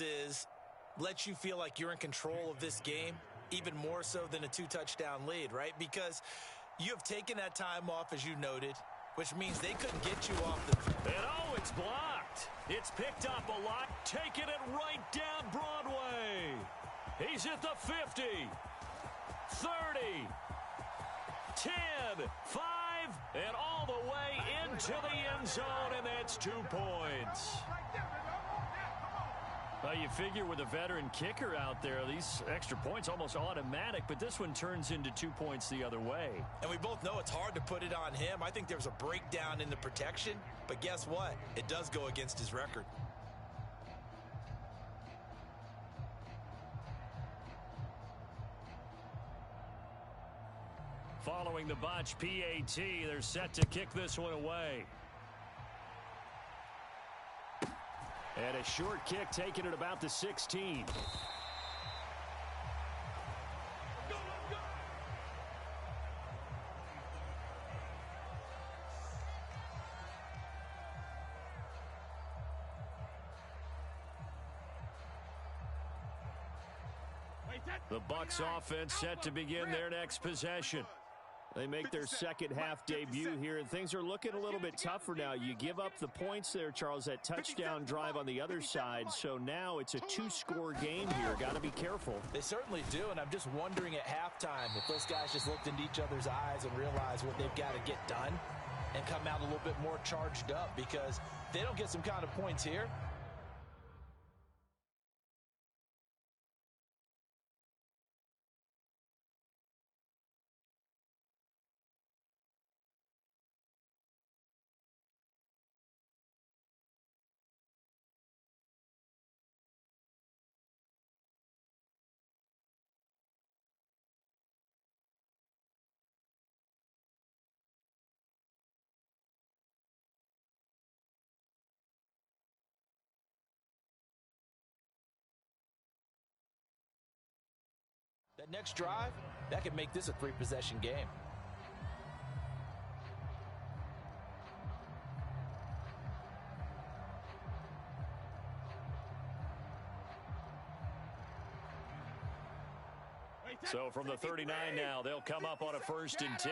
is lets you feel like you're in control of this game, even more so than a 2-touchdown lead, right? Because you have taken that time off, as you noted, which means they couldn't get you off the... And oh, it's blocked. It's picked up a lot, taking it right down Broadway. He's at the 50, 30, 10, 5, and all the way into the end zone, and that's 2 points. Well, you figure with a veteran kicker out there, these extra points almost automatic, but this one turns into 2 points the other way. And we both know it's hard to put it on him. I think there's a breakdown in the protection, but guess what? It does go against his record. Following the botch PAT, they're set to kick this one away. And a short kick taken at about the 16. The Bucs offense set to begin their next possession. They make their second half debut here, and things are looking a little bit tougher now. You give up the points there, Charles, that touchdown drive on the other side, so now it's a 2-score game here. Got to be careful. They certainly do, and I'm just wondering at halftime if those guys just looked into each other's eyes and realized what they've got to get done and come out a little bit more charged up, because if they don't get some kind of points here, that next drive, that could make this a 3-possession game. So from the 39 now, they'll come up on a 1st and 10.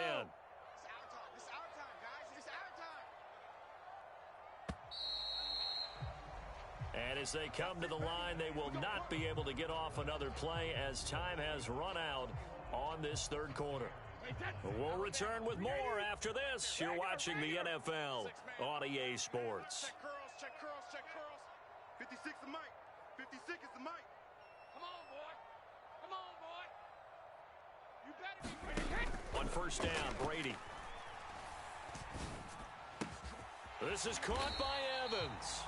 And as they come to the line, they will not be able to get off another play as time has run out on this third quarter. We'll return with more after this. You're watching the NFL on EA Sports. Check curls, check curls, check curls. 56 the mic. 56 is the mic. Come on, boy. Come on, boy. You better be ready. On 1st down, Brady. This is caught by Evans.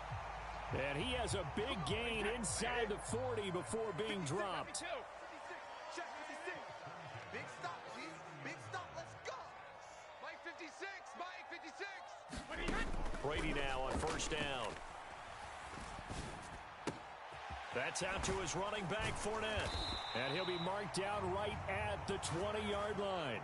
And he has a big gain inside the 40 before being dropped. Check 56. Big stop, please. Big stop. Let's go. Mike 56. Mike 56. Brady now on 1st down. That's out to his running back, Fournette. And he'll be marked down right at the 20-yard line.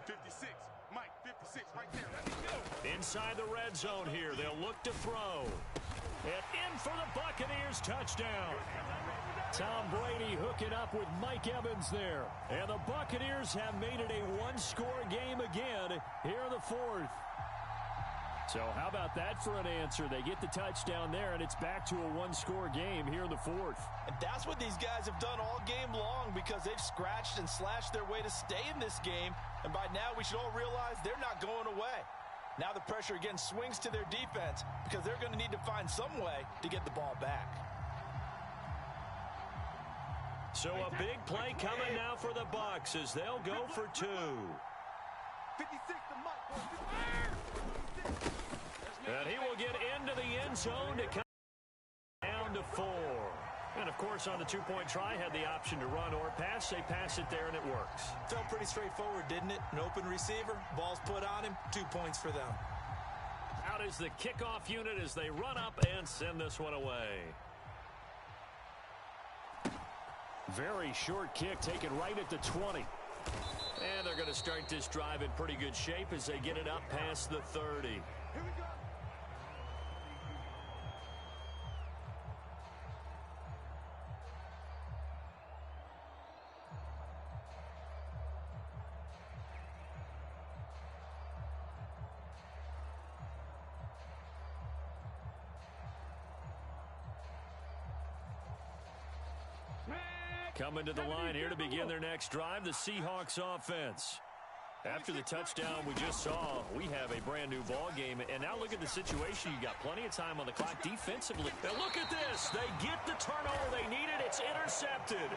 56, Mike, 56, right there. Let me go. Inside the red zone here, they'll look to throw. And in for the Buccaneers touchdown. Tom Brady hooking up with Mike Evans there. And the Buccaneers have made it a 1-score game again here in the 4th. So how about that for an answer? They get the touchdown there, and it's back to a 1-score game here in the 4th. And that's what these guys have done all game long, because they've scratched and slashed their way to stay in this game. And by now, we should all realize they're not going away. Now the pressure again swings to their defense, because they're going to need to find some way to get the ball back. So a big play coming now for the Bucs as they'll go for 2. 56 the mic. And he will get into the end zone to come down to 4. And, of course, on the 2-point try, had the option to run or pass. They pass it there, and it works. Felt pretty straightforward, didn't it? An open receiver, ball's put on him, 2 points for them. Out is the kickoff unit as they run up and send this one away. Very short kick taken right at the 20. And they're going to start this drive in pretty good shape as they get it up past the 30. Here we go. Coming to the line here to begin their next drive, the Seahawks offense. After the touchdown we just saw, we have a brand new ball game. And now look at the situation. You got plenty of time on the clock defensively. Now look at this. They get the turnover they needed. It's intercepted.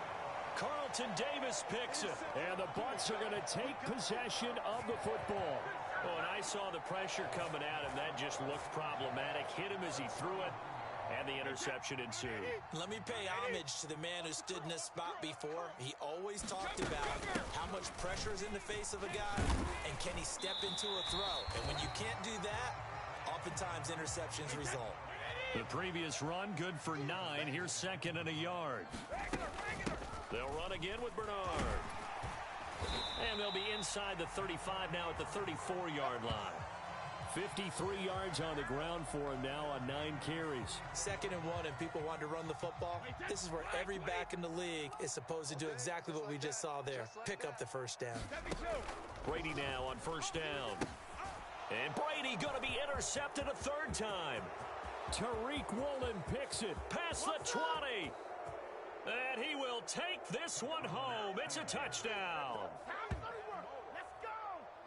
Carlton Davis picks it. And the Bucs are going to take possession of the football. Oh, and I saw the pressure coming at him. That just looked problematic. Hit him as he threw it. And the interception ensued. Let me pay homage to the man who stood in this spot before. He always talked about how much pressure is in the face of a guy and can he step into a throw. And when you can't do that, oftentimes interceptions result. The previous run, good for 9. Here's second and a yard. They'll run again with Bernard. And they'll be inside the 35 now at the 34-yard line. 53 yards on the ground for him now on 9 carries. 2nd and 1, and people want to run the football. This is where every back in the league is supposed to do exactly what we just saw there. Pick up the first down. Brady now on first down. And Brady going to be intercepted a 3rd time. Tariq Woolen picks it past the 20. And he will take this one home. It's a touchdown.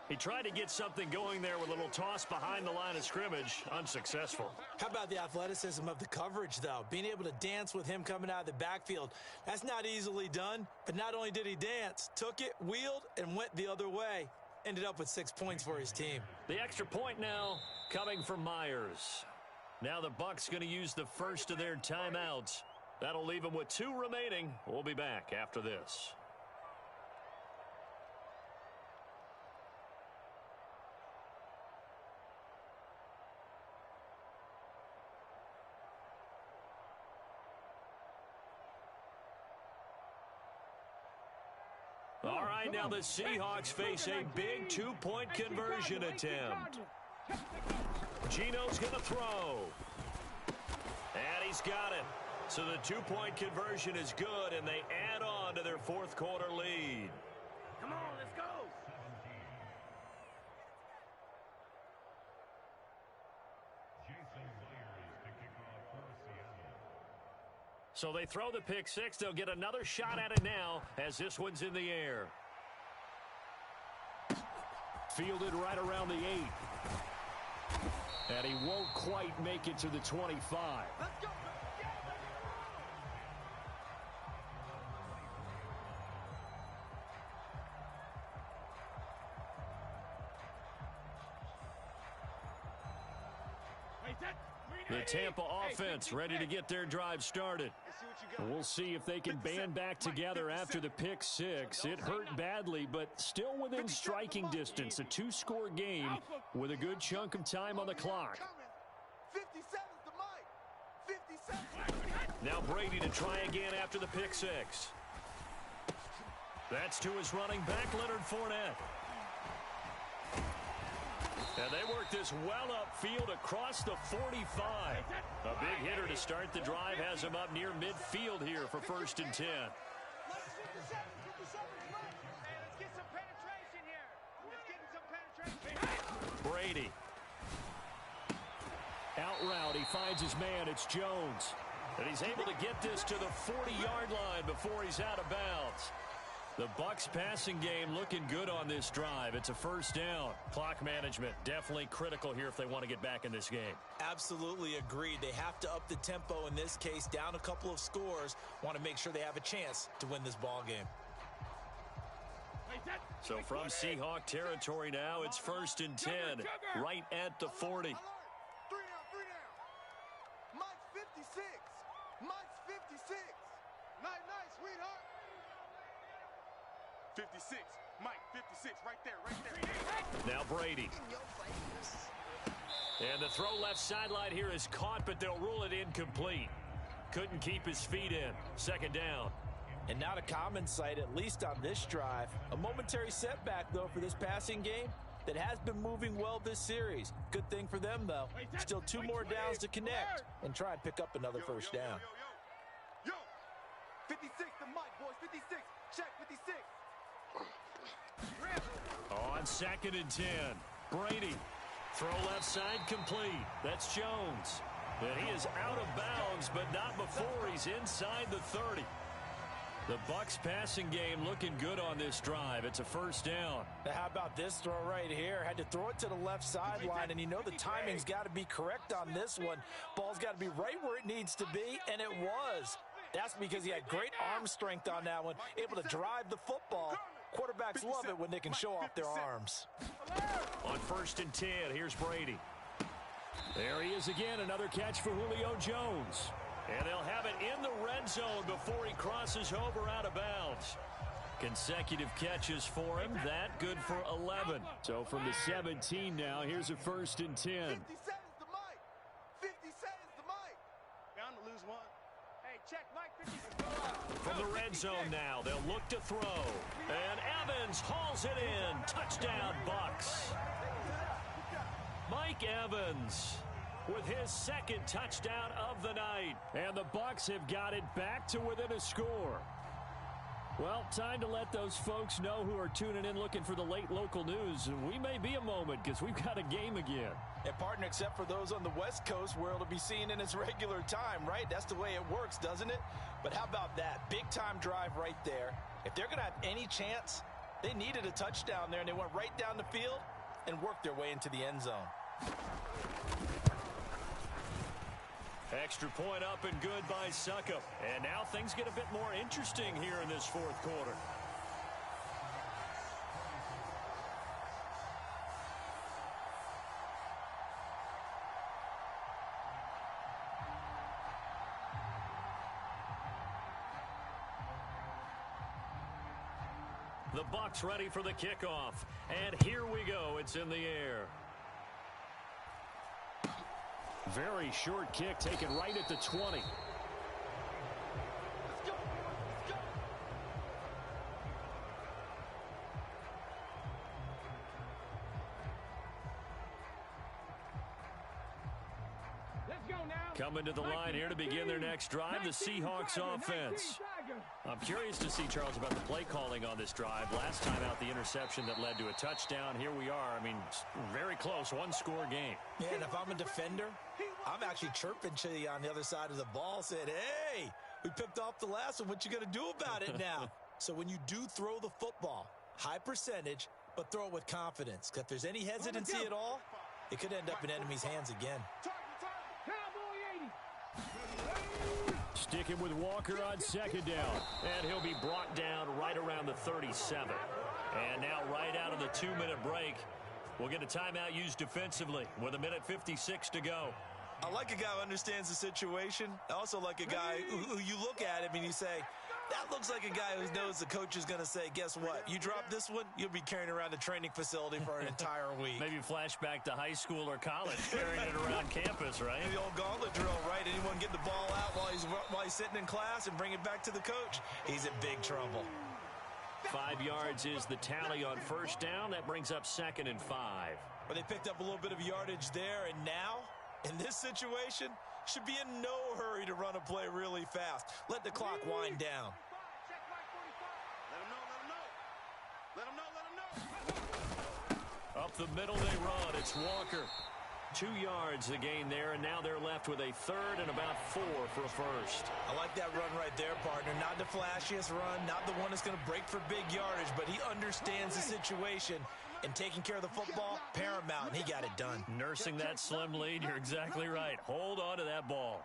He tried to get something going there with a little toss behind the line of scrimmage. Unsuccessful. How about the athleticism of the coverage, though? Being able to dance with him coming out of the backfield. That's not easily done. But not only did he dance, took it, wheeled, and went the other way. Ended up with 6 points for his team. The extra point now coming from Myers. Now the Bucs going to use the first of their timeouts. That'll leave them with 2 remaining. We'll be back after this. All right, now the Seahawks face a big 2-point conversion attempt. Gino's going to throw. And he's got it. So the 2-point conversion is good, and they add on to their 4th quarter lead. Come on, let's go. So they throw the pick 6. They'll get another shot at it now as this one's in the air. Fielded right around the 8. And he won't quite make it to the 25. Let's go. The Tampa offense ready to get their drive started. We'll see if they can band back together after the pick 6. It hurt badly, but still within striking distance. A 2-score game with a good chunk of time on the clock. 57's the mic. 57. Now Brady to try again after the pick 6. That's to his running back, Leonard Fournette. And they work this well upfield across the 45. A big hitter to start the drive has him up near midfield here for 1st and 10. Let's get some penetration here. Let's get some penetration. Brady. Out route, he finds his man. It's Jones. And he's able to get this to the 40-yard line before he's out of bounds. The Bucs passing game looking good on this drive. It's a 1st down. Clock management definitely critical here if they want to get back in this game. Absolutely agreed. They have to up the tempo in this case, down a couple of scores. Want to make sure they have a chance to win this ball game. So from Seahawk territory now, it's 1st and 10, right at the 40. 3 down. Mike's 56. Mike's 56. Night, sweetheart. 56. Mike, 56. Right there. Now Brady. And the throw left sideline here is caught, but they'll rule it incomplete. Couldn't keep his feet in. 2nd down. And not a common sight, at least on this drive. A momentary setback, though, for this passing game that has been moving well this series. Good thing for them, though. Still 2 more downs to connect and try and pick up another first down. Yo, 56 to Mike, boys, 56. Check, 56. On 2nd and 10, Brady. Throw left side complete. That's Jones. And he is out of bounds, but not before he's inside the 30. The Bucs passing game looking good on this drive. It's a first down. Now, how about this throw right here? Had to throw it to the left sideline, and you know the timing's got to be correct on this one. Ball's got to be right where it needs to be, and it was. That's because he had great arm strength on that one, able to drive the football. Quarterbacks love it when they can show off their arms. On 1st and 10, here's Brady. There he is again, another catch for Julio Jones. And they'll have it in the red zone before he crosses over out of bounds. Consecutive catches for him. That good for 11. So from the 17 now, here's a 1st and 10. 50 seconds to Mike. 50 seconds to Mike. Bound to lose one. Hey, check Mike. 50 From the red zone now, they'll look to throw. And Evans hauls it in. Touchdown, Bucs. Mike Evans with his 2nd touchdown of the night. And the Bucs have got it back to within a score. Well, time to let those folks know who are tuning in looking for the late local news. And we may be a moment because we've got a game again. And partner, except for those on the West Coast where it'll be seen in its regular time, right? That's the way it works, doesn't it? But how about that? Big time drive right there. If they're going to have any chance, they needed a touchdown there, and they went right down the field and worked their way into the end zone. Extra point up and good by Suckup. And now things get a bit more interesting here in this 4th quarter. The Bucs ready for the kickoff. And here we go. It's in the air. Very short kick taken right at the 20. Coming to the line here to begin their next drive, the Seahawks offense. I'm curious to see, Charles, about the play calling on this drive. Last time out, the interception that led to a touchdown. Here we are. I mean, very close, 1-score game. Yeah, and if I'm a defender, I'm actually chirping to you on the other side of the ball, said, hey, we picked off the last one. What you going to do about it now? So when you do throw the football, high percentage, but throw it with confidence. If there's any hesitancy at all, it could end up in enemy's hands again. Sticking with Walker on 2nd down. And he'll be brought down right around the 37. And now right out of the 2-minute break, we'll get a timeout used defensively with 1:56 to go. I like a guy who understands the situation. I also like a guy who you look at him and you say, that looks like a guy who knows the coach is going to say, guess what? You drop this one, you'll be carrying around the training facility for an entire week. Maybe flashback to high school or college, carrying it around campus, right? The old gauntlet drill, right? Anyone get the ball out while he's sitting in class and bring it back to the coach? He's in big trouble. 5 yards is the tally on 1st down. That brings up 2nd and 5. But they picked up a little bit of yardage there, and now, in this situation, should be in no hurry to run a play really fast. Let the clock wind down. Let him know. Up the middle they run. It's Walker. 2 yards the gain there, and now they're left with a 3rd and about 4 for a first. I like that run right there, partner. Not the flashiest run, not the one that's going to break for big yardage, but he understands the situation, and taking care of the football, paramount, and he got it done. Nursing that slim lead, you're exactly right. Hold on to that ball.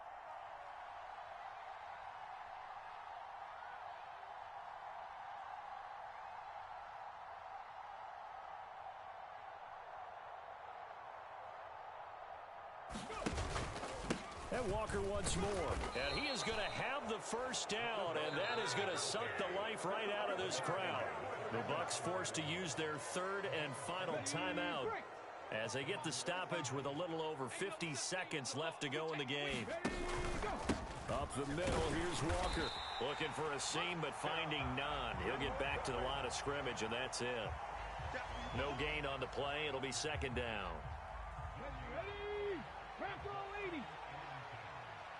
And Walker once more. And he is going to have the first down, and that is going to suck the life right out of this crowd. The Bucs forced to use their 3rd and final timeout as they get the stoppage with a little over 50 seconds left to go in the game. Up the middle, here's Walker. Looking for a seam, but finding none. He'll get back to the line of scrimmage, and that's it. No gain on the play. It'll be second down. Ready? Crack all 80.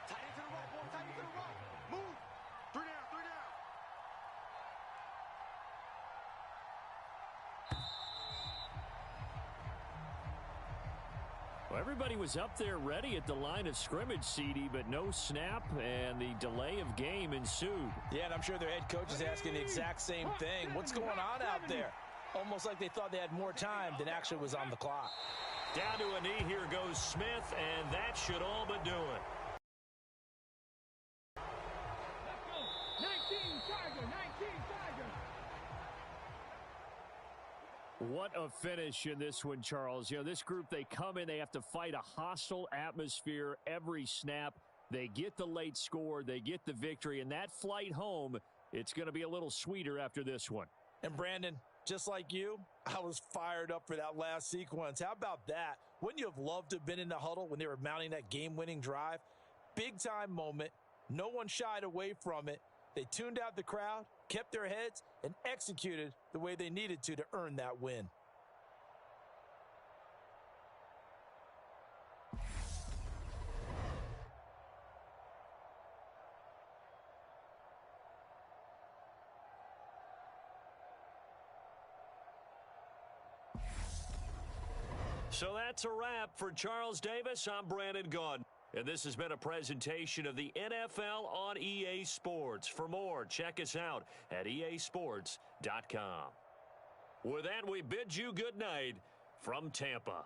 Tight into the right, boy. Tight into the right. Move. 3 down, 3 down. Well, everybody was up there ready at the line of scrimmage, CD, but no snap, and the delay of game ensued. Yeah, and I'm sure their head coach is asking the exact same thing. What's going on out there? Almost like they thought they had more time than actually was on the clock. Down to a knee, here goes Smith, and that should all but do it. Let's go. 19 Tiger, 19 Tiger. What a finish in this one, Charles. You know, this group, they come in, they have to fight a hostile atmosphere every snap. They get the late score, they get the victory, and that flight home, it's going to be a little sweeter after this one. And Brandon, just like you, I was fired up for that last sequence. How about that? Wouldn't you have loved to have been in the huddle when they were mounting that game-winning drive? Big-time moment. No one shied away from it. They tuned out the crowd, kept their heads, and executed the way they needed to earn that win. So that's a wrap for Charles Davis. I'm Brandon Gaudin. And this has been a presentation of the NFL on EA Sports. For more, check us out at easports.com. With that, we bid you good night from Tampa.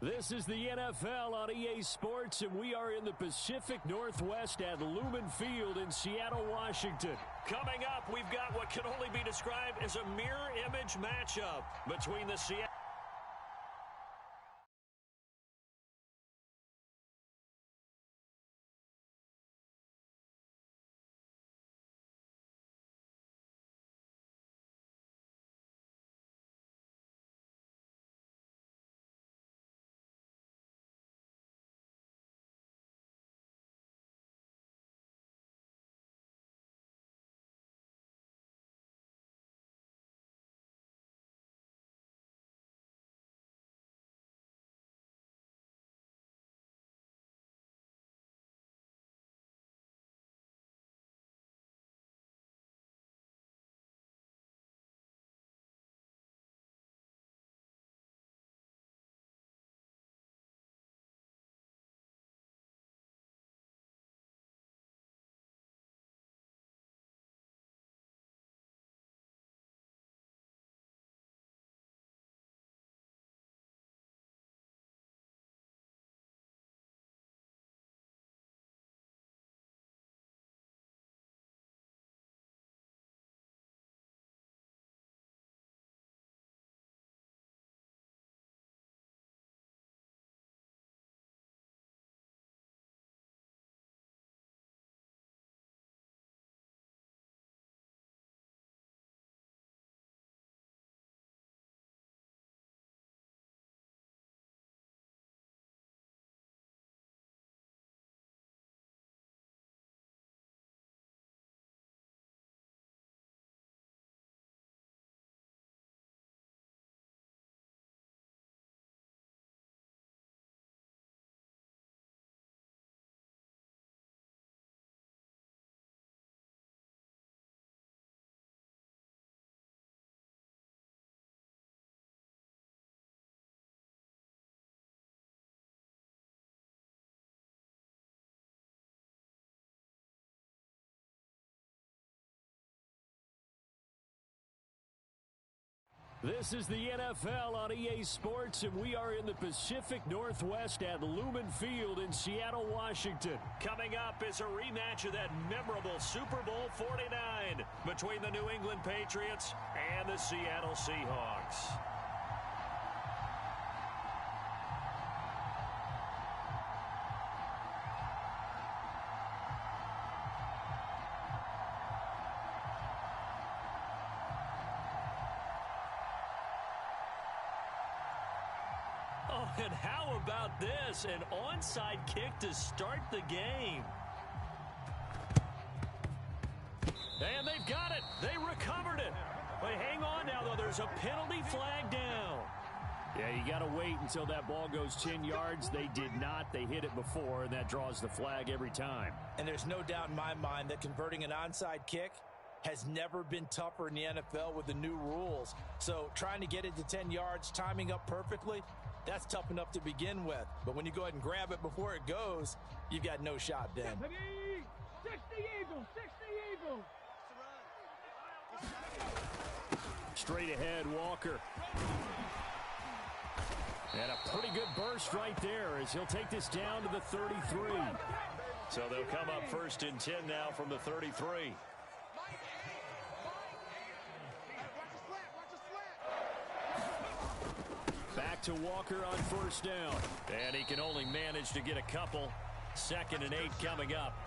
This is the NFL on EA Sports, and we are in the Pacific Northwest at Lumen Field in Seattle, Washington. Coming up, we've got what can only be described as a mirror image matchup between the Seattle... This is the NFL on EA Sports, and we are in the Pacific Northwest at Lumen Field in Seattle, Washington. Coming up is a rematch of that memorable Super Bowl 49 between the New England Patriots and the Seattle Seahawks. And how about this? An onside kick to start the game. And they've got it. They recovered it. But hang on now, though. There's a penalty flag down. Yeah, you got to wait until that ball goes 10 yards. They did not. They hit it before, and that draws the flag every time. And there's no doubt in my mind that converting an onside kick has never been tougher in the NFL with the new rules. So trying to get it to 10 yards, timing up perfectly, that's tough enough to begin with. But when you go ahead and grab it before it goes, you've got no shot then. 60 Eagles, 60 Eagles. Straight ahead, Walker. And a pretty good burst right there as he'll take this down to the 33. So they'll come up 1st and 10 now from the 33. Back to Walker on 1st down. And he can only manage to get a couple. 2nd and 8 coming up.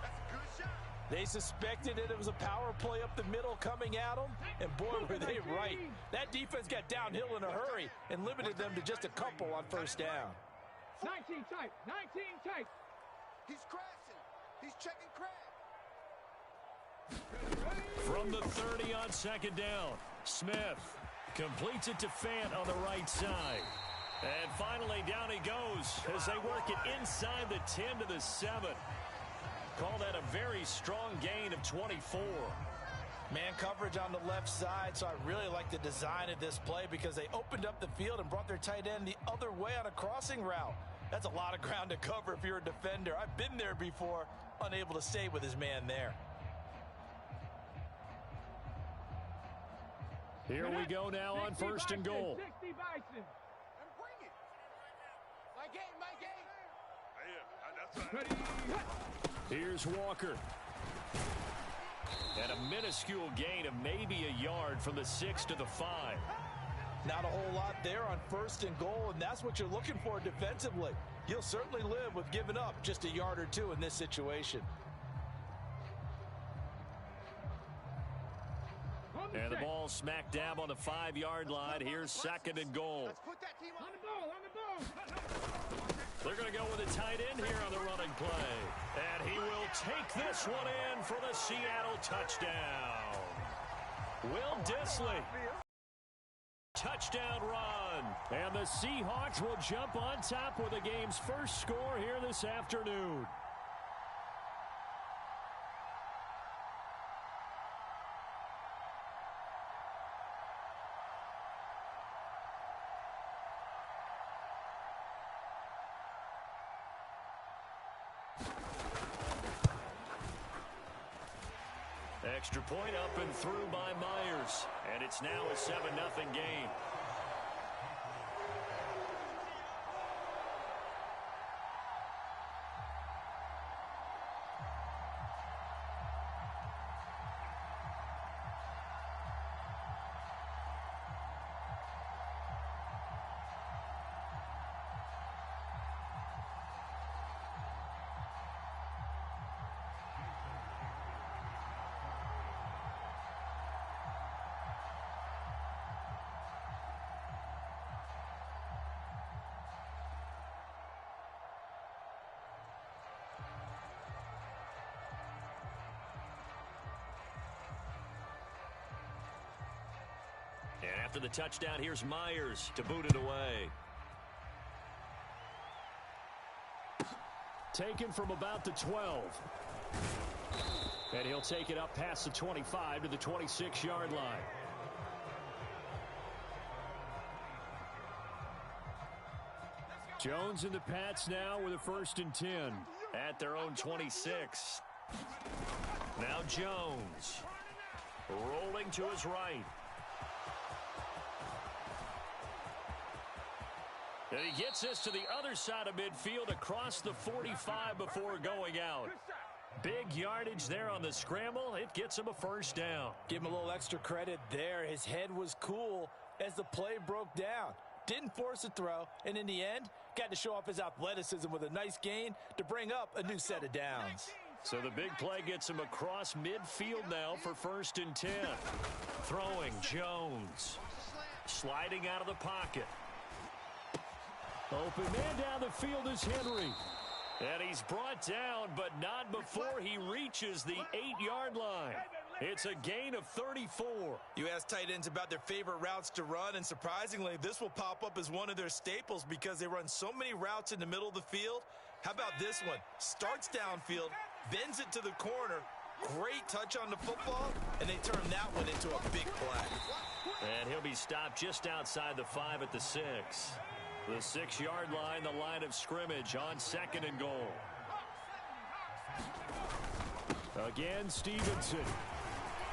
They suspected it was a power play up the middle coming at them, and boy, were they right. That defense got downhill in a hurry and limited them to just a couple on 1st down. 19 tight, 19 tight. He's crashing. He's checking crash. From the 30 on 2nd down, Smith completes it to Fant on the right side. And finally, down he goes as they work it inside the 10 to the 7. Call that a very strong gain of 24. Man coverage on the left side, so I really like the design of this play because they opened up the field and brought their tight end the other way on a crossing route. That's a lot of ground to cover if you're a defender. I've been there before, unable to stay with his man there. Here we go now on 1st and goal. 60 Bison. And bring it. Here's Walker. And a minuscule gain of maybe a yard from the 6 to the 5. Not a whole lot there on 1st and goal, and that's what you're looking for defensively. You'll certainly live with giving up just a yard or two in this situation. And the ball smack dab on the 5-yard line. Here's 2nd and goal. Let's put that team on the ball. They're going to go with a tight end here on the running play. And he will take this one in for the Seattle touchdown. Will Dissly. Touchdown run. And the Seahawks will jump on top with the game's first score here this afternoon. Extra point up and through by Myers. And it's now a 7-0 game. And after the touchdown, here's Myers to boot it away. Taken from about the 12. And he'll take it up past the 25 to the 26-yard line. Jones and the Pats now with a 1st and 10 at their own 26. Now Jones rolling to his right. And he gets this to the other side of midfield across the 45 before going out. Big yardage there on the scramble. It gets him a 1st down. Give him a little extra credit there. His head was cool as the play broke down. Didn't force a throw, and in the end, got to show off his athleticism with a nice gain to bring up a new set of downs. So the big play gets him across midfield now for 1st and 10. Throwing Jones. Sliding out of the pocket. Open man down the field is Henry. And he's brought down, but not before he reaches the 8-yard line. It's a gain of 34. You ask tight ends about their favorite routes to run, and surprisingly, this will pop up as one of their staples because they run so many routes in the middle of the field. How about this one? Starts downfield, bends it to the corner, great touch on the football, and they turn that one into a big play. And he'll be stopped just outside the 5 at the 6. The 6-yard line, the line of scrimmage on 2nd and goal. Again, Stevenson.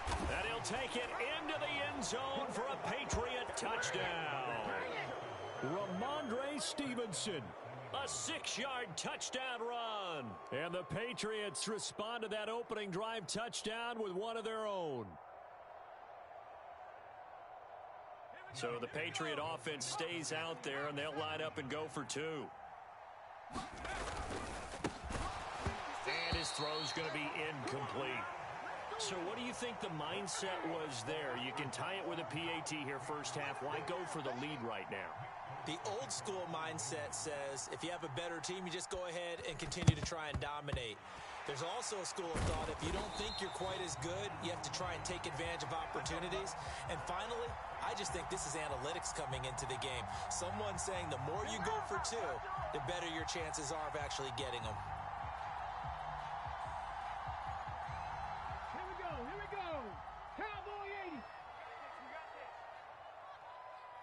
And he'll take it into the end zone for a Patriot touchdown. Ramondre Stevenson. A 6-yard touchdown run. And the Patriots respond to that opening drive touchdown with one of their own. So the Patriot offense stays out there, and they'll line up and go for 2. And his throw's going to be incomplete. So what do you think the mindset was there? You can tie it with a PAT here first half. Why go for the lead right now? The old school mindset says if you have a better team, you just go ahead and continue to try and dominate. There's also a school of thought, if you don't think you're quite as good, you have to try and take advantage of opportunities. And finally, I just think this is analytics coming into the game. Someone saying the more you go for 2, the better your chances are of actually getting them. Here we go. Cowboy 80.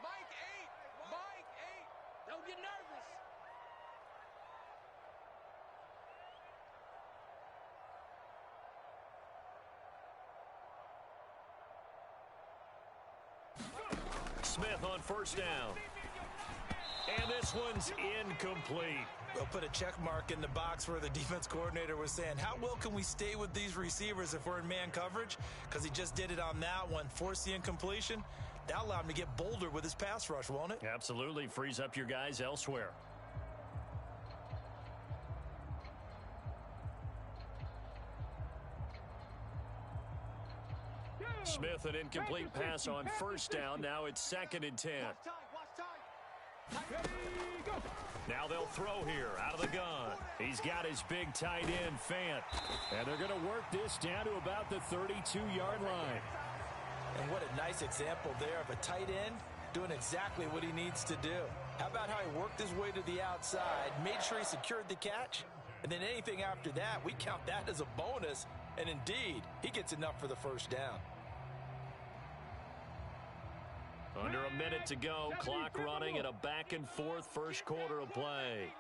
Mike 8. Mike 8. Don't get nervous. Smith on 1st down. And this one's incomplete. We'll put a check mark in the box where the defense coordinator was saying, how well can we stay with these receivers if we're in man coverage? Because he just did it on that one, forced the incompletion. That allowed him to get bolder with his pass rush, won't it? Absolutely. Frees up your guys elsewhere. Smith, an incomplete pass on first down. Now it's 2nd and 10. Now they'll throw here out of the gun. He's got his big tight end, Fant. And they're going to work this down to about the 32-yard line. And what a nice example there of a tight end doing exactly what he needs to do. How about how he worked his way to the outside, made sure he secured the catch, and then anything after that, we count that as a bonus. And indeed, he gets enough for the first down. Under a minute to go, clock running and a back-and-forth first quarter of play.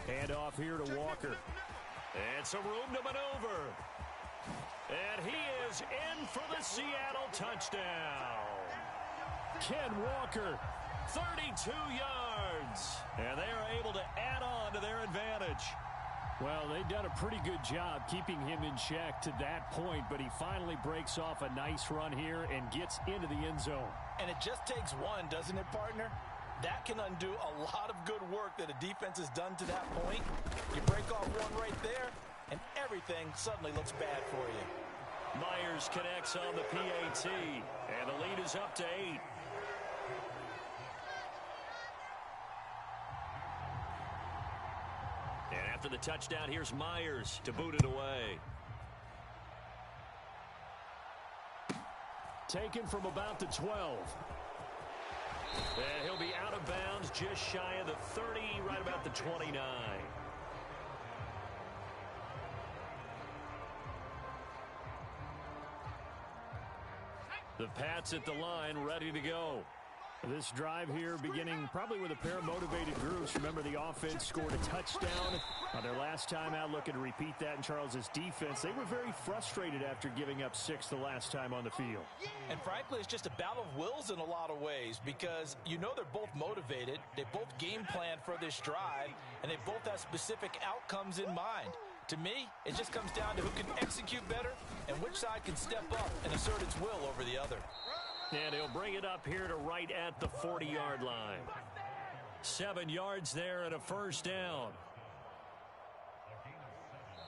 Hand off here to Walker. And some room to maneuver. And he is in for the Seattle touchdown. Ken Walker, 32 yards. And they are able to add on to their advantage. Well, they've done a pretty good job keeping him in check to that point, but he finally breaks off a nice run here and gets into the end zone. And it just takes one, doesn't it, partner? That can undo a lot of good work that a defense has done to that point. You break off one right there, and everything suddenly looks bad for you. Myers connects on the PAT, and the lead is up to 8. And after the touchdown, here's Myers to boot it away. Taken from about the 12. And he'll be out of bounds just shy of the 30, right about the 29. The Pats at the line, ready to go. This drive here beginning probably with a pair of motivated groups. Remember, the offense scored a touchdown on their last time out. Looking to repeat that in Charles's defense. They were very frustrated after giving up 6 the last time on the field. And frankly, it's just a battle of wills in a lot of ways because you know they're both motivated. They both game plan for this drive, and they both have specific outcomes in mind. To me, it just comes down to who can execute better and which side can step up and assert its will over the other. And he'll bring it up here to right at the 40-yard line. 7 yards there and a first down.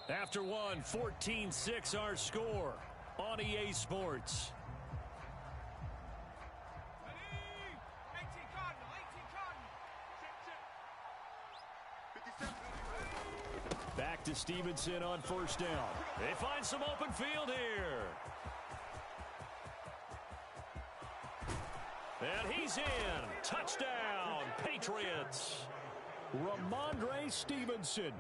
After one, 14-6 our score on EA Sports. Back to Stevenson on first down. They find some open field here. And he's in. Touchdown, Patriots. Ramondre Stevenson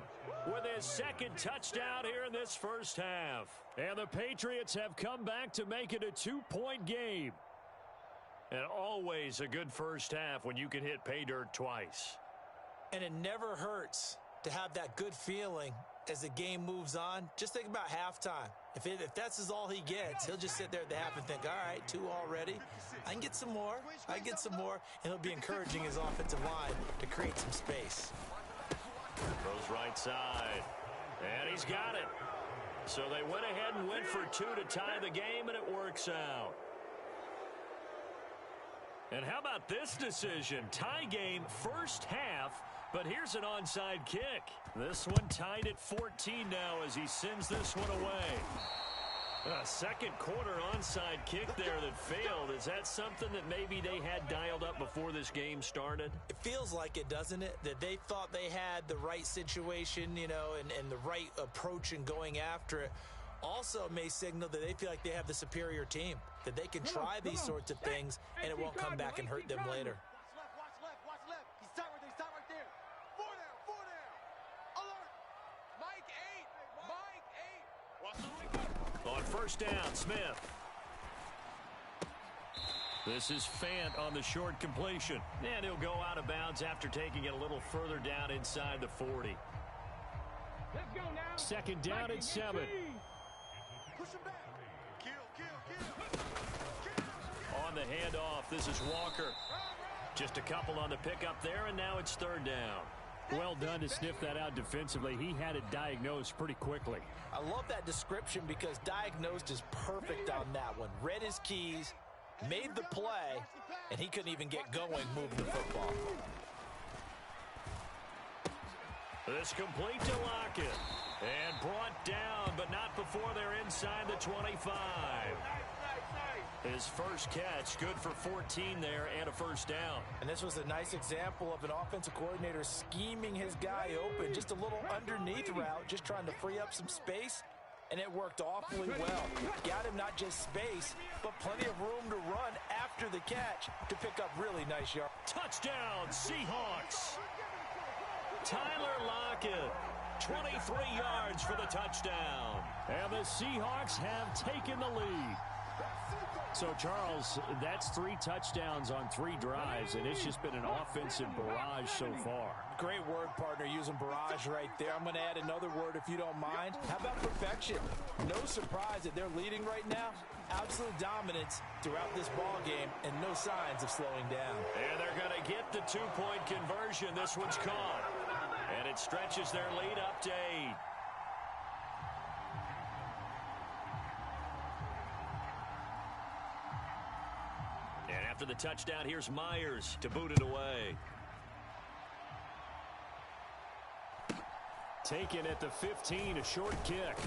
with his second touchdown here in this first half. And the Patriots have come back to make it a 2-point game. And always a good first half when you can hit pay dirt twice. And it never hurts to have that good feeling as the game moves on. Just think about halftime. If that's all he gets, he'll just sit there at the half and think, all right, 2 already. I can get some more. I can get some more. And he'll be encouraging his offensive line to create some space. Goes right side. And he's got it. So they went ahead and went for 2 to tie the game, and it works out. And how about this decision? Tie game first half, but here's an onside kick. This one tied at 14 now as he sends this one away. A second quarter onside kick there that failed. Is that something that maybe they had dialed up before this game started? It feels like it, doesn't it? That they thought they had the right situation, you know, and the right approach in going after it. Also may signal that they feel like they have the superior team, that they can try these sorts of things and it won't come back and hurt them later. Watch left. He's tight right there. 4 down. Alert. Mike 8. On first down, Smith. This is Fant on the short completion. And he'll go out of bounds after taking it a little further down inside the 40. Let's go now. Second down and 7. Push him back. Kill. on the handoff. This is Walker. Just a couple on the pickup there, and now it's third down. Well done to sniff that out defensively. He had it diagnosed pretty quickly. I love that description because diagnosed is perfect on that one. Read his keys, made the play, and he couldn't even get going moving the football. This complete to Lockett. And brought down, but not before they're inside the 25. His first catch, good for 14 there and a first down. And this was a nice example of an offensive coordinator scheming his guy open. Just a little underneath route, just trying to free up some space. And it worked awfully well. Got him not just space, but plenty of room to run after the catch to pick up really nice yards. Touchdown, Seahawks. Tyler Lockett, 23 yards for the touchdown. And the Seahawks have taken the lead. So, Charles, that's 3 touchdowns on 3 drives, and it's just been an offensive barrage so far. Great word, partner, using barrage right there. I'm going to add another word if you don't mind. How about perfection? No surprise that they're leading right now. Absolute dominance throughout this ball game and no signs of slowing down. And they're going to get the 2-point conversion. This one's caught. And it stretches their lead up to 8. And after the touchdown, here's Myers to boot it away. Taken at the 15, a short kick.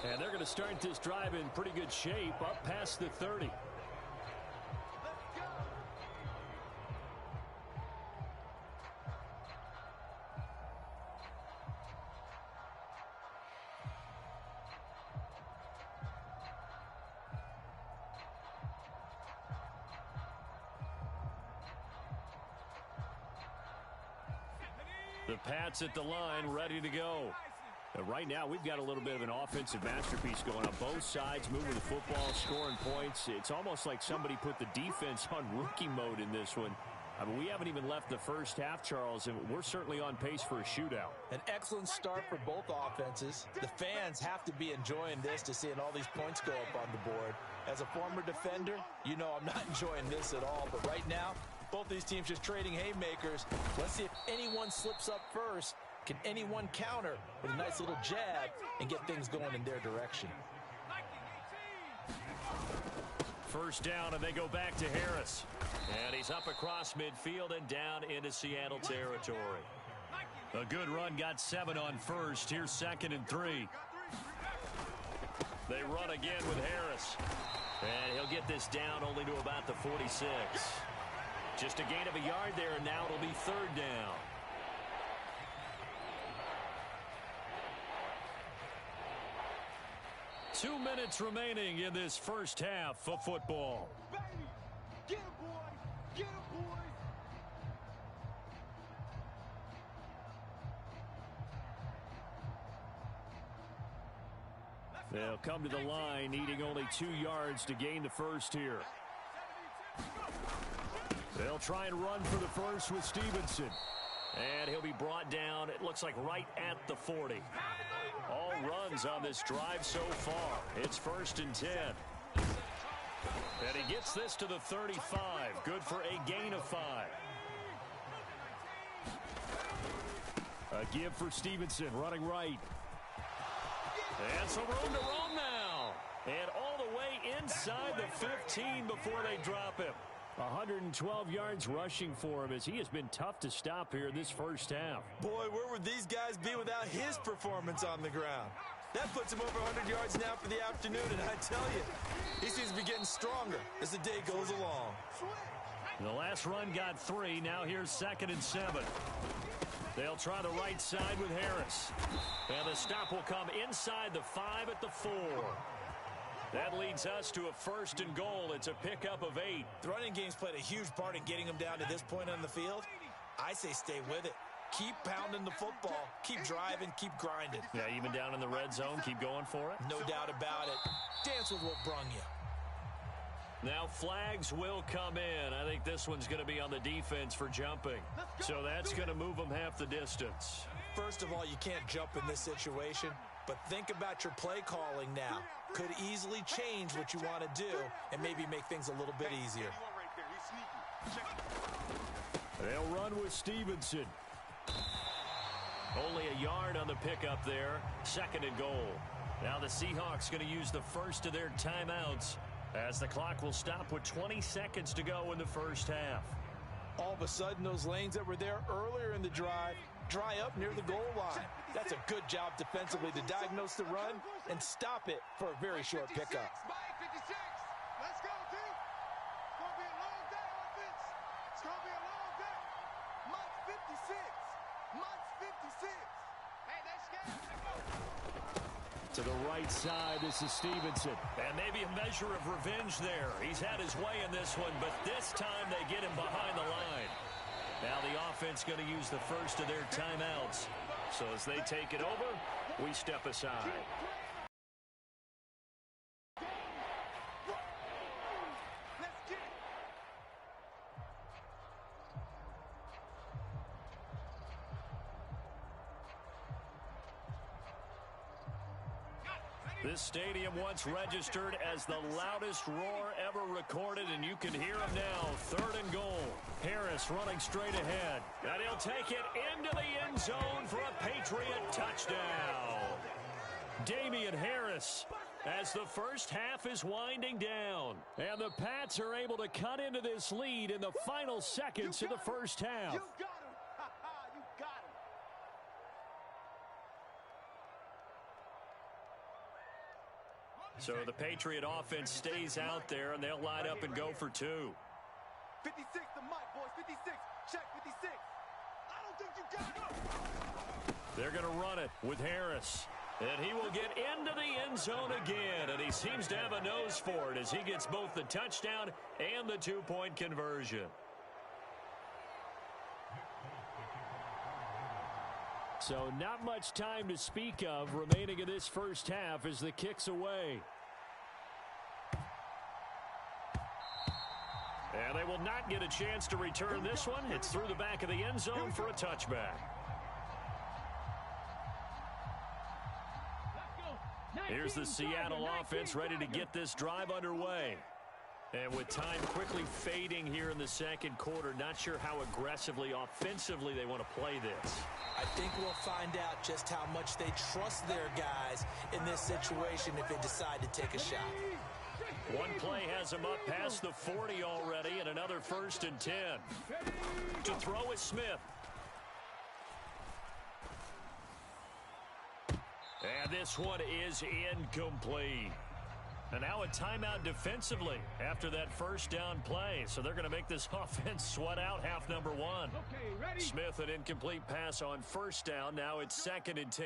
And they're going to start this drive in pretty good shape, up past the 30. The Pats at the line, ready to go. Right now, we've got a little bit of an offensive masterpiece going on. Both sides moving the football, scoring points. It's almost like somebody put the defense on rookie mode in this one. I mean, we haven't even left the first half, Charles, and we're certainly on pace for a shootout. An excellent start for both offenses. The fans have to be enjoying this to seeing all these points go up on the board. As a former defender, you know I'm not enjoying this at all. But right now, both these teams just trading haymakers. Let's see if anyone slips up first. Can anyone counter with a nice little jab and get things going in their direction? First down, and they go back to Harris. And he's up across midfield and down into Seattle territory. A good run, got 7 on first. Here's 2nd and 3. They run again with Harris. And he'll get this down only to about the 46. Just a gain of a yard there, and now it'll be 3rd down. Two minutes remaining in this first half of football. Get him, boy! Get him, boy! They'll come to the line, needing only 2 yards to gain the first here. They'll try and run for the first with Stevenson. And he'll be brought down, it looks like right at the 40. All runs on this drive so far. It's 1st and 10. And he gets this to the 35. Good for a gain of 5. A give for Stevenson, running right. And some room to roam now. And all the way inside the 15 before they drop him. 112 yards rushing for him as he has been tough to stop here this first half. Boy, where would these guys be without his performance on the ground? That puts him over 100 yards now for the afternoon, and I tell you, he seems to be getting stronger as the day goes along. The last run got 3. Now here's 2nd and 7. They'll try the right side with Harris. And the stop will come inside the 5 at the 4. That leads us to a 1st and goal. It's a pickup of 8. The running game's played a huge part in getting him down to this point on the field. I say stay with it. Keep pounding the football. Keep driving. Keep grinding. Yeah, even down in the red zone, keep going for it. No doubt about it. Dance with what brung you. Now flags will come in. I think this one's going to be on the defense for jumping. So that's going to move them half the distance. First of all, you can't jump in this situation. But think about your play calling now. Could easily change what you want to do and maybe make things a little bit easier. They'll run with Stevenson. Only a yard on the pickup there. 2nd and goal. Now the Seahawks going to use the first of their timeouts as the clock will stop with 20 seconds to go in the first half. All of a sudden, those lanes that were there earlier in the drive dry up near the goal line. That's a good job defensively to diagnose the run and stop it for a very short pickup. 56. Let's go, team. It's going to be a long day on offense. It's going to be a long day. Month 56. Month 56. Hey, let's go. To the right side, this is Stevenson. And maybe a measure of revenge there. He's had his way in this one, but this time they get him behind the line. Now the offense going to use the first of their timeouts. So as they take it over, we step aside. This stadium once registered as the loudest roar ever recorded, and you can hear him now. 3rd and goal. Harris running straight ahead. And he'll take it into the end zone for a Patriot touchdown. Damian Harris as the first half is winding down. And the Pats are able to cut into this lead in the final seconds of the first half. You got him. You got him. So the Patriot offense stays out there, and they'll line up and go for 2. 56 to Mike, boys. 56. Check 56. I don't think you got it. They're going to run it with Harris. And he will get into the end zone again, and he seems to have a nose for it as he gets both the touchdown and the 2-point conversion. So not much time to speak of remaining in this first half as the kick's away. And they will not get a chance to return this one. It's through the back of the end zone for a touchback. Here's the Seattle offense ready to get this drive underway. And with time quickly fading here in the second quarter, not sure how aggressively, offensively they want to play this. I think we'll find out just how much they trust their guys in this situation if they decide to take a shot. One play has him up past the 40 already, and another 1st and 10. To throw is Smith. And this one is incomplete. And now a timeout defensively after that first down play. So they're going to make this offense sweat out half number 1. Okay, Smith, an incomplete pass on 1st down. Now it's 2nd and 10.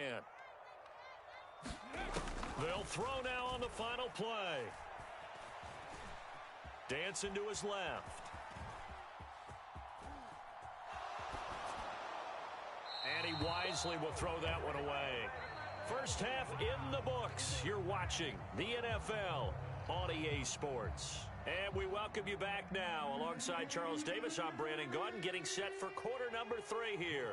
They'll throw now on the final play. Dancing to his left. And he wisely will throw that one away. First half in the books. You're watching the NFL on EA Sports. And we welcome you back now. Alongside Charles Davis, I'm Brandon Gunn, getting set for quarter number 3 here.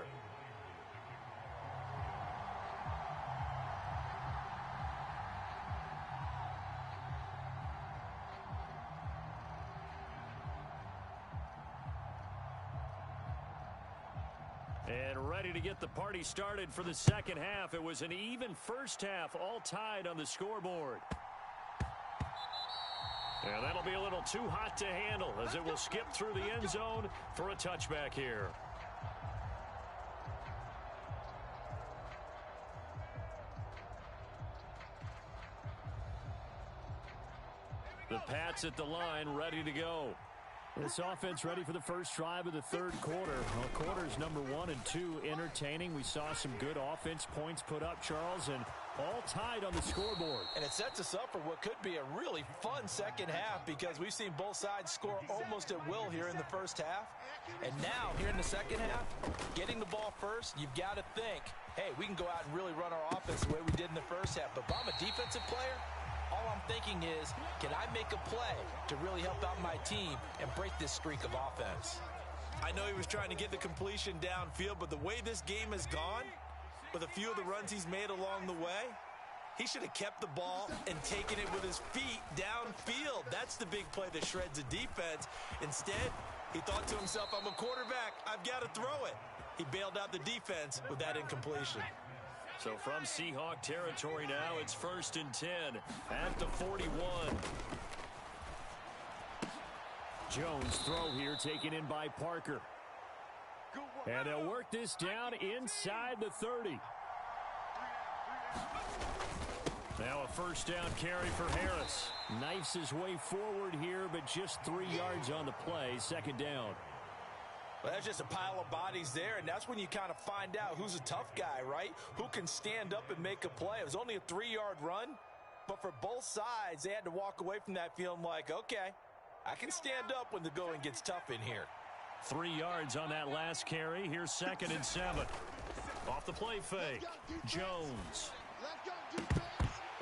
And ready to get the party started for the second half. It was an even first half, all tied on the scoreboard. And that'll be a little too hot to handle as it will skip through the end zone for a touchback here. The Pats at the line, ready to go. This offense ready for the first drive of the third quarter. Well, quarters number 1 and 2 entertaining. We saw some good offense points put up, Charles, and all tied on the scoreboard. And it sets us up for what could be a really fun second half because we've seen both sides score almost at will here in the first half. And now, here in the second half, getting the ball first, you've got to think, hey, we can go out and really run our offense the way we did in the first half. But if I'm a defensive player, all I'm thinking is, can I make a play to really help out my team and break this streak of offense? I know he was trying to get the completion downfield, but the way this game has gone, with a few of the runs he's made along the way, He should have kept the ball and taken it with his feet downfield. That's the big play that shreds a defense. Instead, he thought to himself, I'm a quarterback. I've got to throw it. He bailed out the defense with that incompletion. So from Seahawk territory now, it's 1st and 10 at the 41. Jones throw here taken in by Parker. And they'll work this down inside the 30. Now a 1st down carry for Harris. Knifes his way forward here, but just 3 yards on the play. 2nd down. Well, that's just a pile of bodies there, and that's when you kind of find out who's a tough guy, right? Who can stand up and make a play. It was only a 3-yard run, but for both sides, they had to walk away from that feeling like, okay, I can stand up when the going gets tough in here. 3 yards on that last carry. Here's 2nd and 7. Off the play fake. Jones.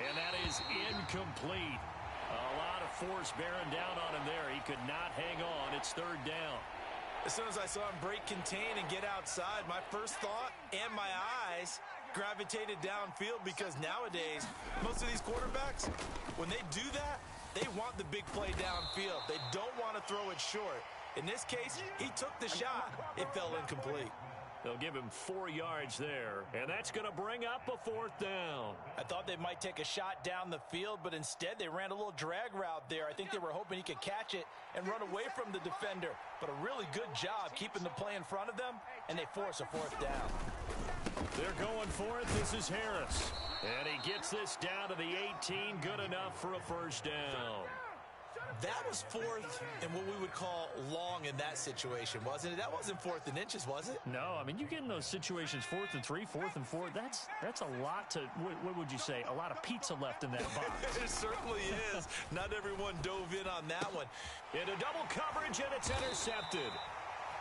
And that is incomplete. A lot of force bearing down on him there. He could not hang on. It's 3rd down. As soon as I saw him break contain and get outside, my first thought and my eyes gravitated downfield, because nowadays, most of these quarterbacks, when they do that, they want the big play downfield. They don't want to throw it short. In this case, he took the shot. It fell incomplete. They'll give him 4 yards there, and that's going to bring up a 4th down. I thought they might take a shot down the field, but instead they ran a little drag route there. I think they were hoping he could catch it and run away from the defender. But a really good job keeping the play in front of them, and they force a 4th down. They're going for it. This is Harris. And he gets this down to the 18. Good enough for a 1st down. That was 4th and what we would call long in that situation, wasn't it? That wasn't 4th and inches, was it? No, I mean, you get in those situations 4th and 3, 4th and 4. That's a lot to, what would you say, a lot of pizza left in that box. It certainly is. Not everyone dove in on that one. Into double coverage, and it's intercepted.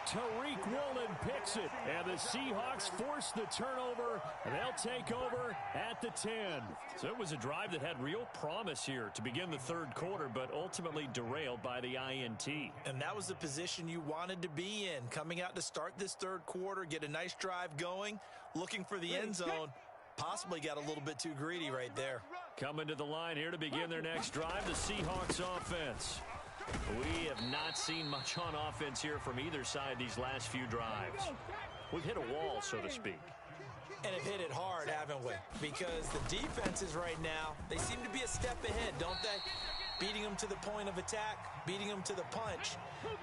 Tariq Woolen picks it, and the Seahawks force the turnover. They'll take over at the 10. So it was a drive that had real promise here to begin the 3rd quarter, but ultimately derailed by the INT. And that was the position you wanted to be in, coming out to start this 3rd quarter, get a nice drive going, looking for the end zone. Possibly got a little bit too greedy right there. Coming to the line here to begin their next drive, the Seahawks offense. We have not seen much on offense here from either side these last few drives. We've hit a wall, so to speak. And have hit it hard, haven't we? Because the defenses right now, they seem to be a step ahead, don't they? Beating them to the point of attack, beating them to the punch.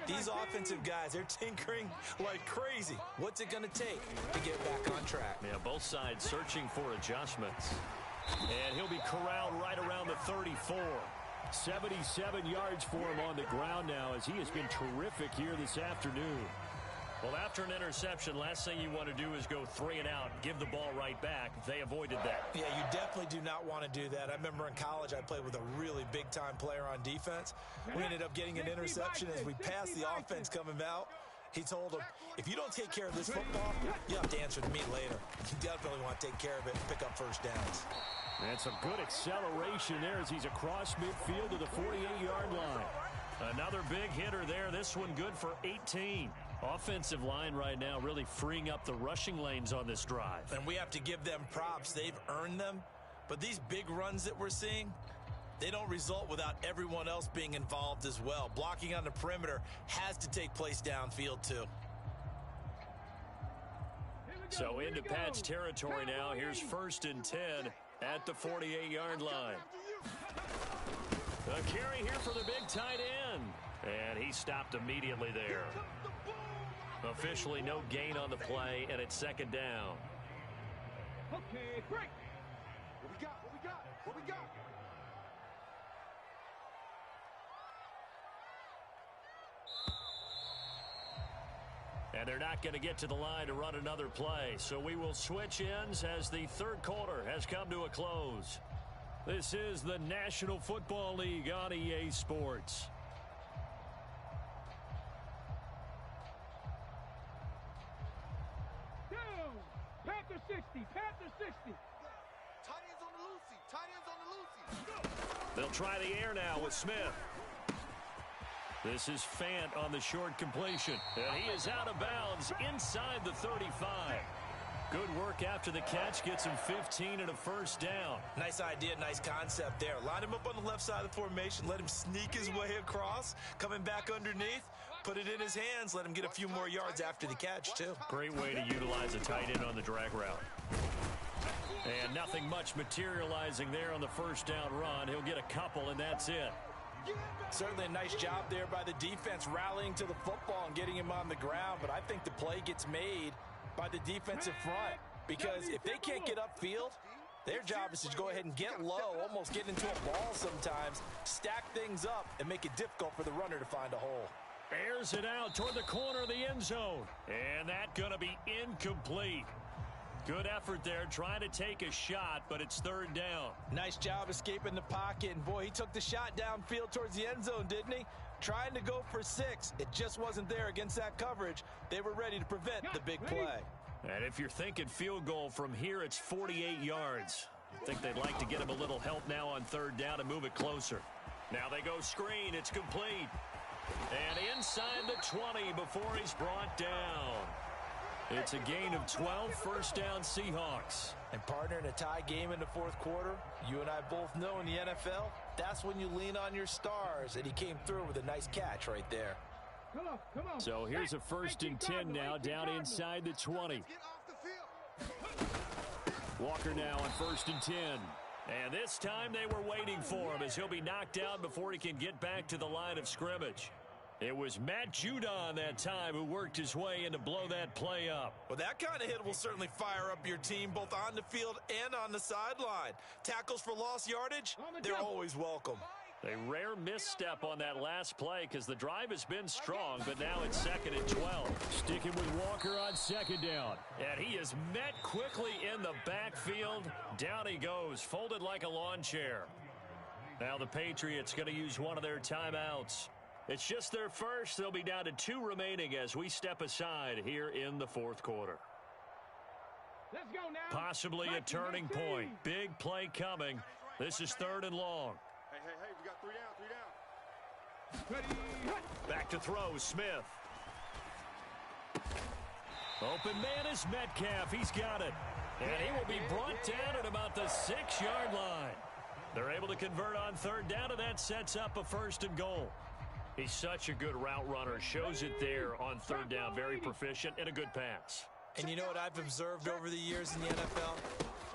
These offensive guys, they're tinkering like crazy. What's it going to take to get back on track? Yeah, both sides searching for adjustments. And he'll be corralled right around the 34. 77 yards for him on the ground now, as he has been terrific here this afternoon. Well, after an interception, last thing you want to do is go 3 and out, give the ball right back. They avoided that. Yeah, you definitely do not want to do that. I remember in college I played with a really big-time player on defense. We ended up getting an interception as we passed the offense coming out. He told him, if you don't take care of this football, you have to answer to me later. You definitely want to take care of it and pick up 1st downs. And some good acceleration there as he's across midfield to the 48-yard line. Another big hitter there. This one good for 18. Offensive line right now really freeing up the rushing lanes on this drive. And we have to give them props. They've earned them. But these big runs that we're seeing, they don't result without everyone else being involved as well. Blocking on the perimeter has to take place downfield too. So into Pat's territory now. Here's 1st and 10 at the 48-yard line. A carry here for the big tight end. And he stopped immediately there. Officially no gain on the play, and it's 2nd down. Okay, break. What we got? And they're not going to get to the line to run another play. So we will switch ends as the 3rd quarter has come to a close. This is the National Football League on EA Sports. Down. Panther 60. Tight ends on the loosey. They'll try the air now with Smith. This is Fant on the short completion. And he is out of bounds inside the 35. Good work after the catch. Gets him 15 and a first down. Nice idea, nice concept there. Line him up on the left side of the formation. Let him sneak his way across. Coming back underneath. Put it in his hands. Let him get a few more yards after the catch, too. Great way to utilize a tight end on the drag route. And nothing much materializing there on the first down run. He'll get a couple, and that's it. Certainly a nice job there by the defense rallying to the football and getting him on the ground. But I think the play gets made by the defensive front, because if they can't get upfield, their job is to go ahead and get low, almost get into a ball sometimes, stack things up, and make it difficult for the runner to find a hole. Airs it out toward the corner of the end zone. And that's going to be incomplete. Good effort there, trying to take a shot, but it's third down. Nice job escaping the pocket, and boy, he took the shot downfield towards the end zone, didn't he? Trying to go for 6. It just wasn't there against that coverage. They were ready to prevent the big play. And if you're thinking field goal from here, it's 48 yards. I think they'd like to get him a little help now on third down and move it closer. Now they go screen. It's complete. And inside the 20 before he's brought down. It's a gain of 12, first down Seahawks. And partner, in a tie game in the fourth quarter, you and I both know in the NFL, that's when you lean on your stars. And he came through with a nice catch right there. Come on. So here's a first and 10 now down inside the 20. Walker now on first and 10. And this time they were waiting for him as he'll be knocked down before he can get back to the line of scrimmage. It was Matt Judon that time who worked his way in to blow that play up. Well, that kind of hit will certainly fire up your team both on the field and on the sideline. Tackles for lost yardage, they're always welcome. A rare misstep on that last play because the drive has been strong, but now it's second and 12. Sticking with Walker on second down. And he is met quickly in the backfield. Down he goes, folded like a lawn chair. Now the Patriots going to use one of their timeouts. It's just their first. They'll be down to 2 remaining as we step aside here in the fourth quarter. Let's go now. Possibly a turning point. Big play coming. This is third and long. Hey, we got 3 down. Ready. Back to throw, Smith. Open man is Metcalf. He's got it. And he will be brought down at about the 6-yard line. They're able to convert on third down, and that sets up a first and goal. He's such a good route runner. Shows it there on third down. Very proficient and a good pass. And you know what I've observed over the years in the NFL?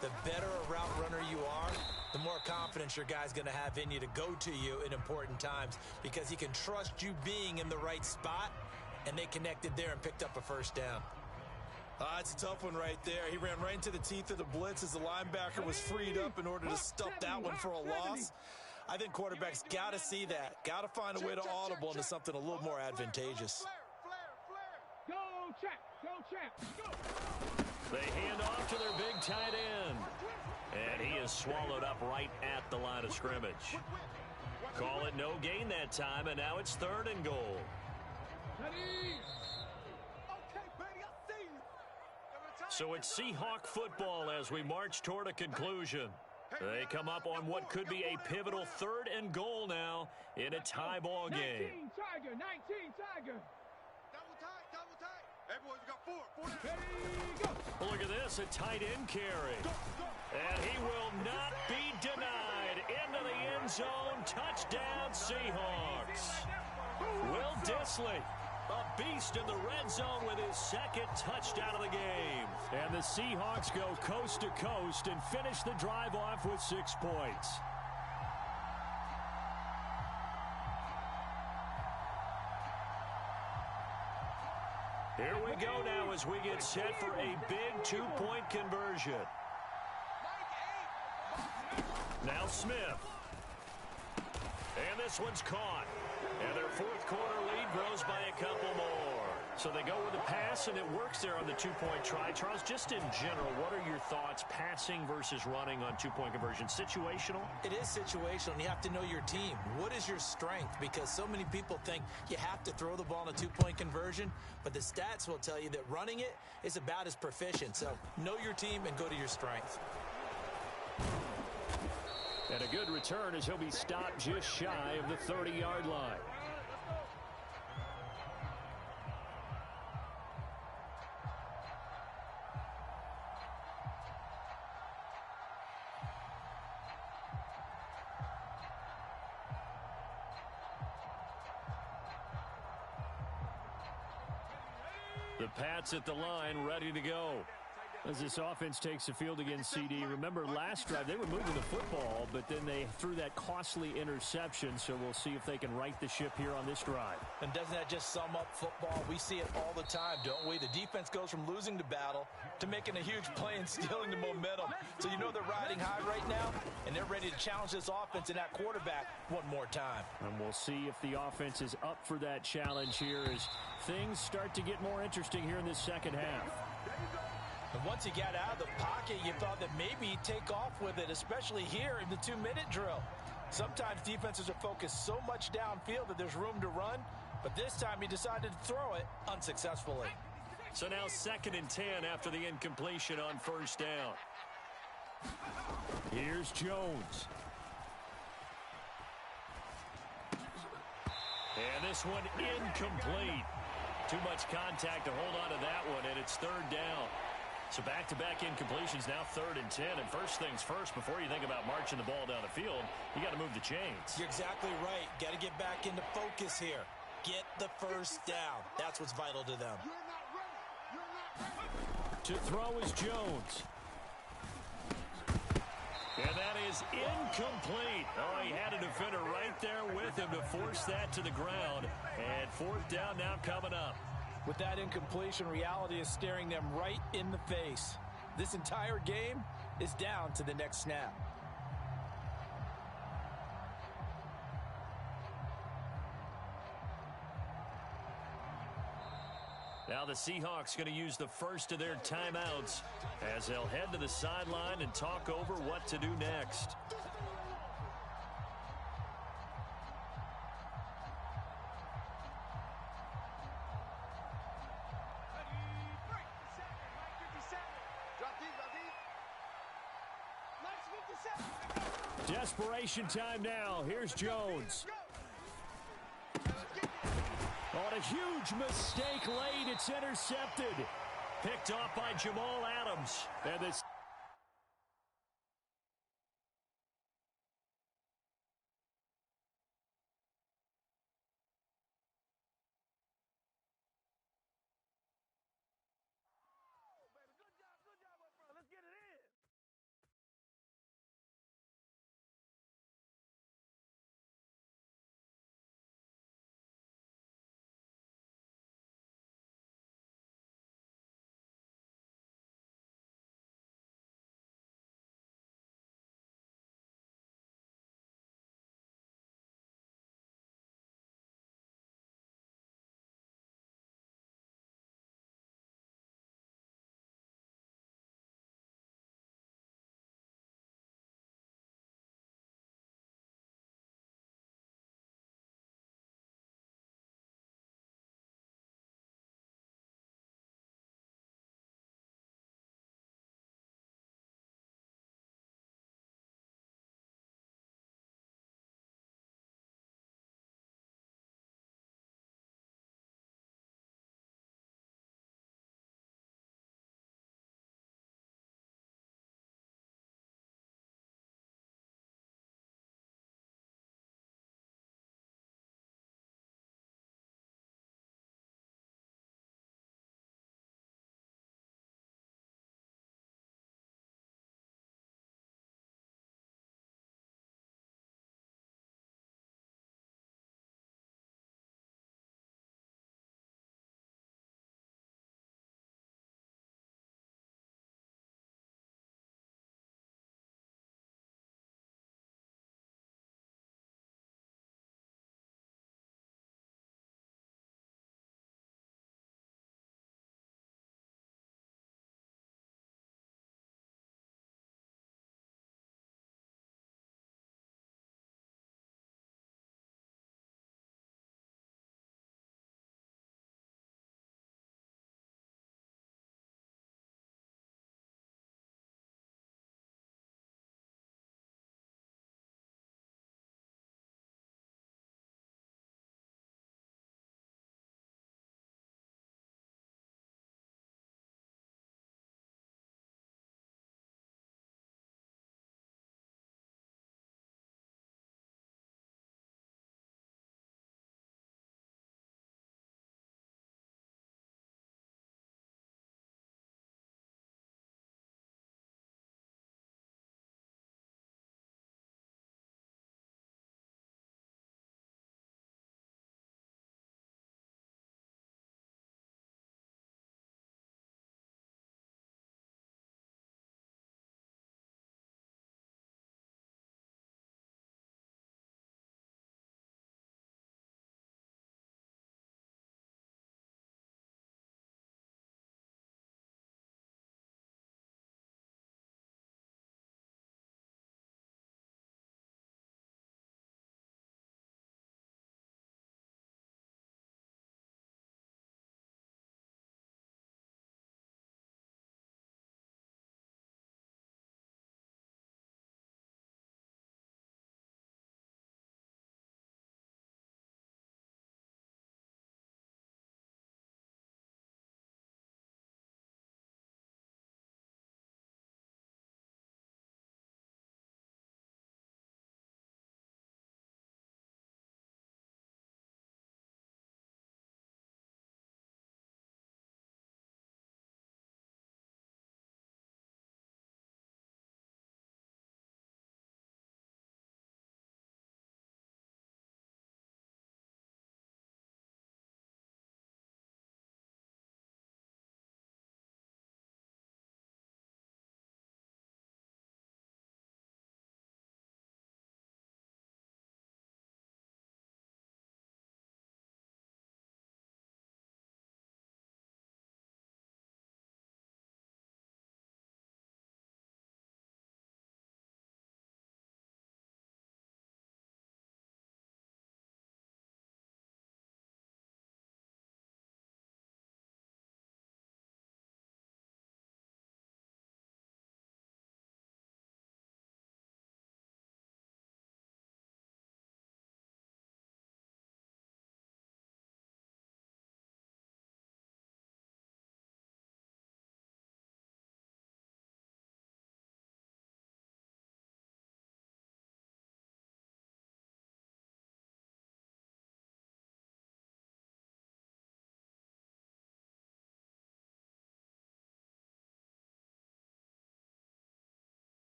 The better a route runner you are, the more confidence your guy's going to have in you to go to you in important times because he can trust you being in the right spot, and they connected there and picked up a first down. It's a tough one right there. He ran right into the teeth of the blitz as the linebacker was freed up in order to stuff that one for a loss. I think quarterbacks got to see that. Got to find a way to audible into something a little more advantageous. Go, Champ. They hand off to their big tight end. And he is swallowed up right at the line of scrimmage. Call it no gain that time, and now it's third and goal. So it's Seahawk football as we march toward a conclusion. They come up on what could be a pivotal third and goal now in a tie ball game. 19 Tiger. Double tight. Hey, boys, you got 4. Ready, go. Look at this, a tight end carry. And he will not be denied. Into the end zone, touchdown Seahawks. Will Dissly, a beast in the red zone with his second touchdown of the game. And the Seahawks go coast to coast and finish the drive off with 6 points. Here we go now as we get set for a big 2-point conversion. Now Smith. And this one's caught. And their fourth quarter lead grows by a couple more. So they go with the pass, and it works there on the 2-point try. Charles, just in general, what are your thoughts passing versus running on 2-point conversion? Situational? It is situational, and you have to know your team. What is your strength? Because so many people think you have to throw the ball in a 2-point conversion, but the stats will tell you that running it is about as proficient. So know your team and go to your strength. And a good return as he'll be stopped just shy of the 30-yard line. The Pats at the line, ready to go. As this offense takes the field against CD, remember last drive they were moving the football, but then they threw that costly interception, so we'll see if they can right the ship here on this drive. And doesn't that just sum up football? We see it all the time, don't we? The defense goes from losing the battle to making a huge play and stealing the momentum. So you know they're riding high right now, and they're ready to challenge this offense and that quarterback one more time. And we'll see if the offense is up for that challenge here as things start to get more interesting here in this second half. And once he got out of the pocket, you thought that maybe he'd take off with it, especially here in the 2-minute drill. Sometimes defenses are focused so much downfield that there's room to run, but this time he decided to throw it unsuccessfully. So now 2nd and 10 after the incompletion on first down. Here's Jones. And this one incomplete. Too much contact to hold on to that one, and it's 3rd down. So back-to-back incompletions, now 3rd and 10. And first things first, before you think about marching the ball down the field, you got to move the chains. You're exactly right. Got to get back into focus here. Get the first down. That's what's vital to them. To throw is Jones. And that is incomplete. Oh, he had a defender right there with him to force that to the ground. And 4th down now coming up. With that incompletion, reality is staring them right in the face. This entire game is down to the next snap. Now the Seahawks going to use the first of their timeouts as they'll head to the sideline and talk over what to do next. Desperation time now. Here's Jones. On a huge mistake late, it's intercepted. Picked off by Jamal Adams. And this